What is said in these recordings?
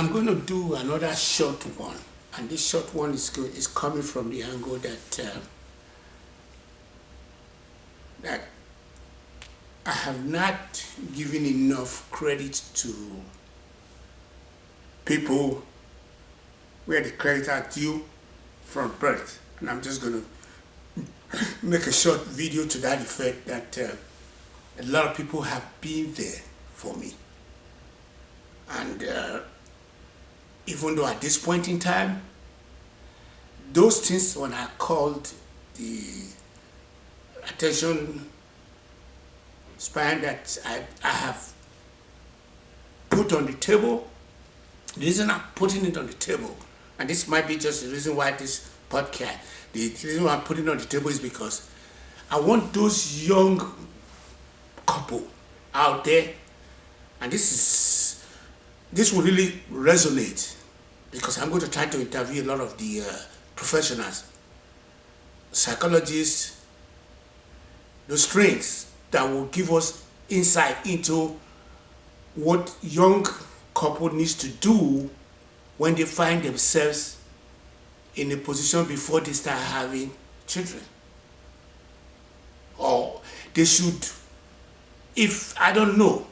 I'm going to do another short one, and this short one is coming from the angle that I have not given enough credit to people where the credit are due from birth, and I'm just going to make a short video to that effect that a lot of people have been there for me, and even though at this point in time, those things when I called the attention span that I have put on the table, the reason I'm putting it on the table, and this might be just the reason why this podcast, the reason why I'm putting it on the table is because I want those young couple out there, and this will really resonate because I'm going to try to interview a lot of the professionals, psychologists, those strengths that will give us insight into what young couple needs to do when they find themselves in a position before they start having children. Or they should, if I don't know,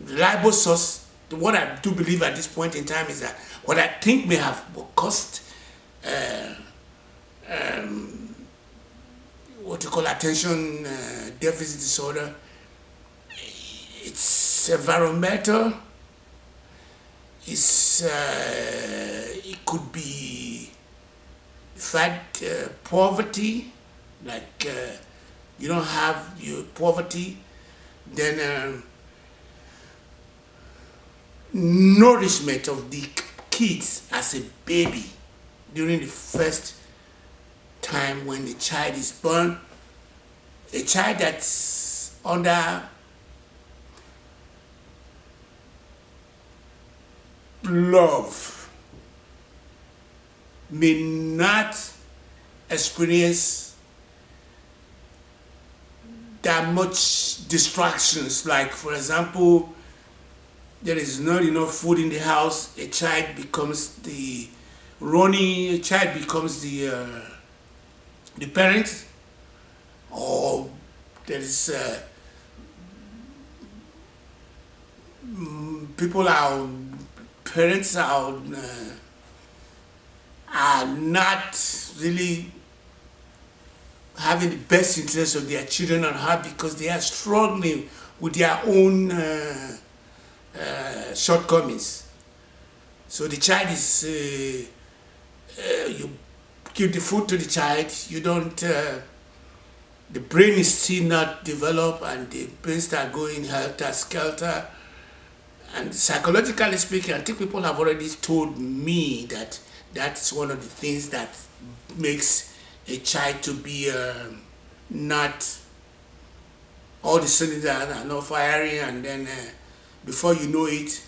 reliable source, what I do believe at this point in time is that what I think may have caused what you call attention deficit disorder, it's environmental, it could be poverty, like you don't have your poverty, then nourishment of the kids as a baby during the first time when the child is born, a child that's under love may not experience that much distractions. Like, for example, there is not enough food in the house, a child becomes the parent, or there is parents are not really having the best interest of their children at heart because they are struggling with their own shortcomings. So the child is, you give the food to the child, you don't, the brain is still not developed and the brain start going helter-skelter. And psychologically speaking, I think people have already told me that that's one of the things that makes a child to be not, all the cylinders are not firing, and then before you know it,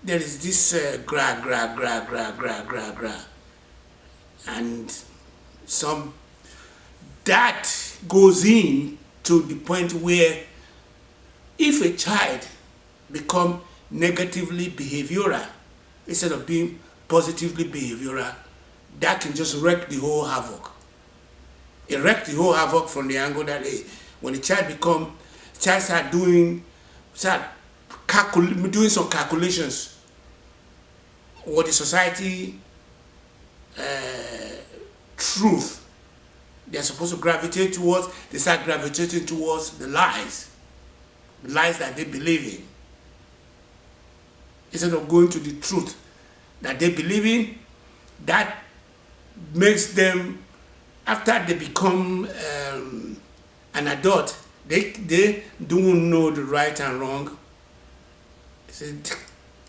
there is this gra, and that goes in to the point where if a child become negatively behavioral instead of being positively behavioral, that can just wreck the whole havoc. It wrecks the whole havoc from the angle that when the child start doing some calculations, what the society truth they're supposed to gravitate towards, they start gravitating towards the lies that they believe in, instead of going to the truth that they believe in. That makes them, after they become an adult, they don't know the right and wrong.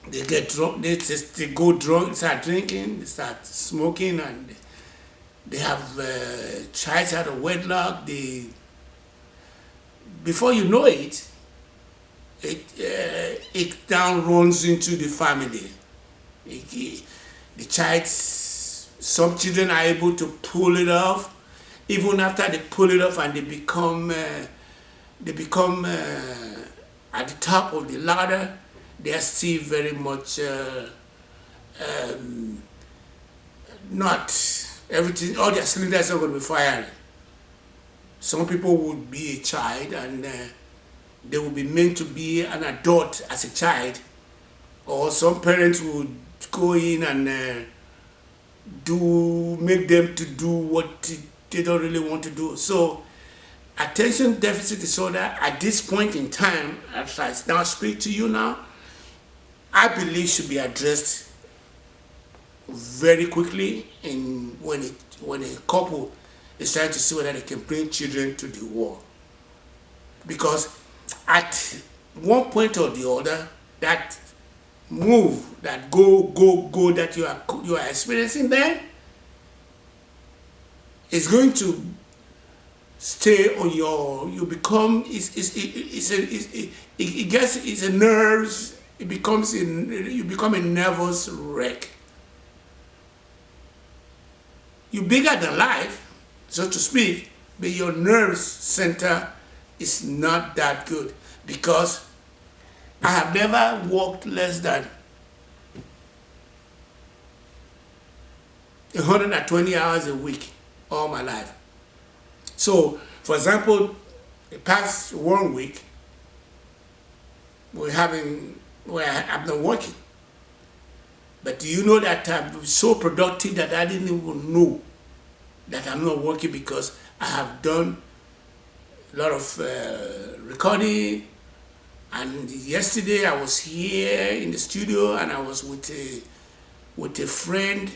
They get drunk, they go drunk, start drinking, they start smoking, and they have child out of wedlock. Before you know it, it down runs into the family. The child, some children are able to pull it off. Even after they pull it off and they become at the top of the ladder, they are still very much not everything, all their cylinders are going to be firing. Some people would be a child and they will be meant to be an adult as a child, or some parents would go in and make them to do what they don't really want to do. So attention deficit disorder at this point in time, as I now speak to you now, I believe should be addressed very quickly in when a couple is trying to see whether they can bring children to the world. Because at one point or the other, that move, that go that you are experiencing there is going to stay on your. You become it's a nerves. It becomes you become a nervous wreck. You're bigger than life, so to speak, but your nerves center is not that good, because I have never worked less than 120 hours a week all my life. So, for example, the past 1 week, I'm not working. But do you know that I'm so productive that I didn't even know that I'm not working, because I have done a lot of recording. And yesterday I was here in the studio and I was with a friend,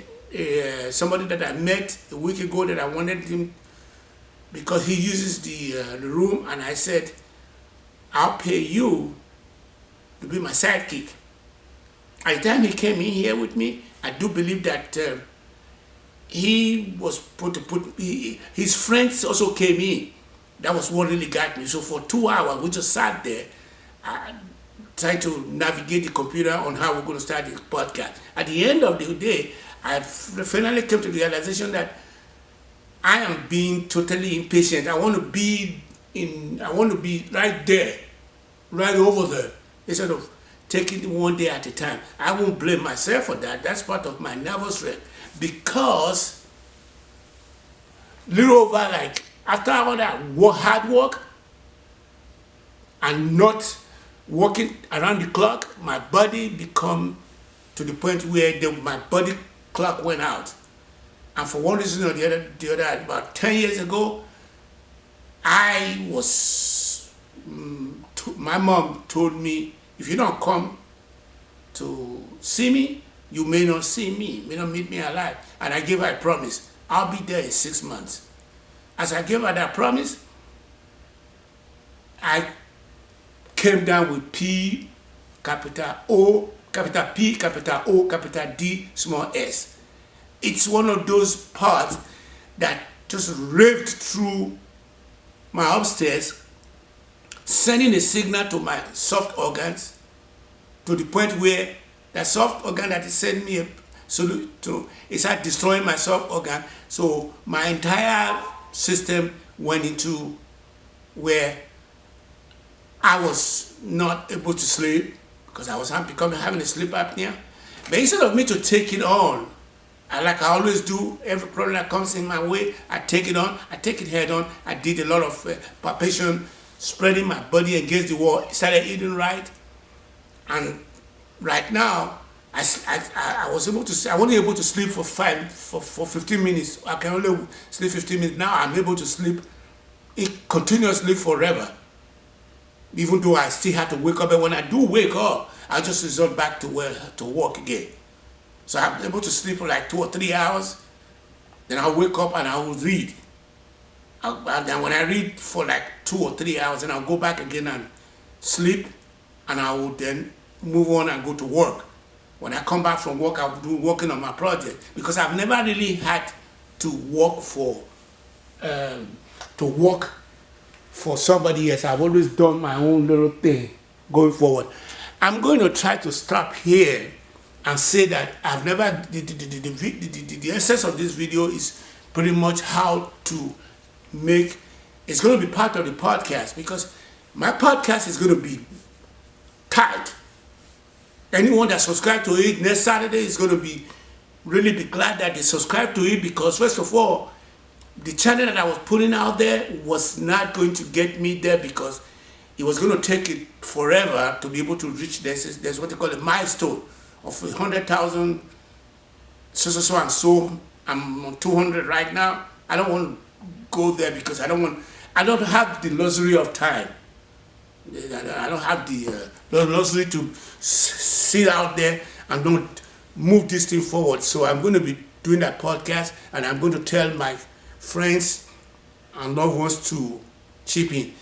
somebody that I met a week ago that I wanted him, because he uses the room, and I said, I'll pay you to be my sidekick. At the time he came in here with me, I do believe that he was his friends also came in. That was what really got me. So for 2 hours, we just sat there trying to navigate the computer on how we're going to start the podcast. At the end of the day, I finally came to the realization that I am being totally impatient. I want to be right there, right over there, instead of taking it one day at a time. I won't blame myself for that. That's part of my nervous wreck. Because little over, like, after all that hard work and not working around the clock, my body become to the point where my body clock went out. And for one reason or the other, about 10 years ago, my mom told me, if you don't come to see me, you may not see me, may not meet me alive. And I gave her a promise. I'll be there in 6 months. As I gave her that promise, I came down with P, capital O, capital P, capital O, capital D, small s. It's one of those parts that just raved through my upstairs, sending a signal to my soft organs, to the point where that soft organ that is sending me a salute to, it started destroying my soft organ. So my entire system went into where I was not able to sleep, because I was having a sleep apnea. But instead of me to take it on, like I always do, every problem that comes in my way, I take it on, I take it head on. I did a lot of palpation, spreading my body against the wall, started eating right. And right now, I was able to, I wasn't able to sleep for 15 minutes. I can only sleep 15 minutes. Now I'm able to sleep continuously forever. Even though I still have to wake up, and when I do wake up, I just resort back to work again. So I'm able to sleep for like 2 or 3 hours. Then I'll wake up and I will read. And then when I read for like 2 or 3 hours, then I'll go back again and sleep. And I will then move on and go to work. When I come back from work, I'll be working on my project. Because I've never really had to work for somebody else. I've always done my own little thing going forward. I'm going to try to stop here and say that I've never, the essence of this video is pretty much how to make, it's going to be part of the podcast, because my podcast is going to be tight. Anyone that subscribed to it next Saturday is going to be really be glad that they subscribed to it, because first of all, the channel that I was putting out there was not going to get me there, because it was going to take it forever to be able to reach this. There's what they call a milestone of 100,000, so and so. I'm on 200 right now. I don't want to go there because I don't have the luxury of time. I don't have the luxury to sit out there and don't move this thing forward. So I'm going to be doing that podcast, and I'm going to tell my friends and loved ones to chip in.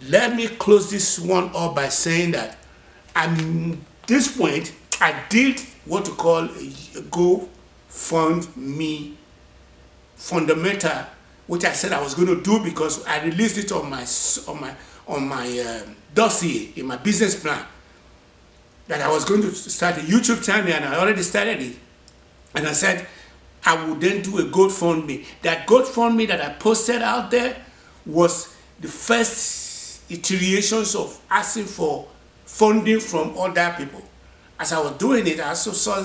Let me close this one up by saying that at this point, I did what to call a GoFundMe fundamental, which I said I was going to do because I released it on my dossier in my business plan, that I was going to start a YouTube channel, and I already started it. And I said I would then do a GoFundMe. That GoFundMe that I posted out there was the first iterations of asking for funding from other people. As I was doing it, I also saw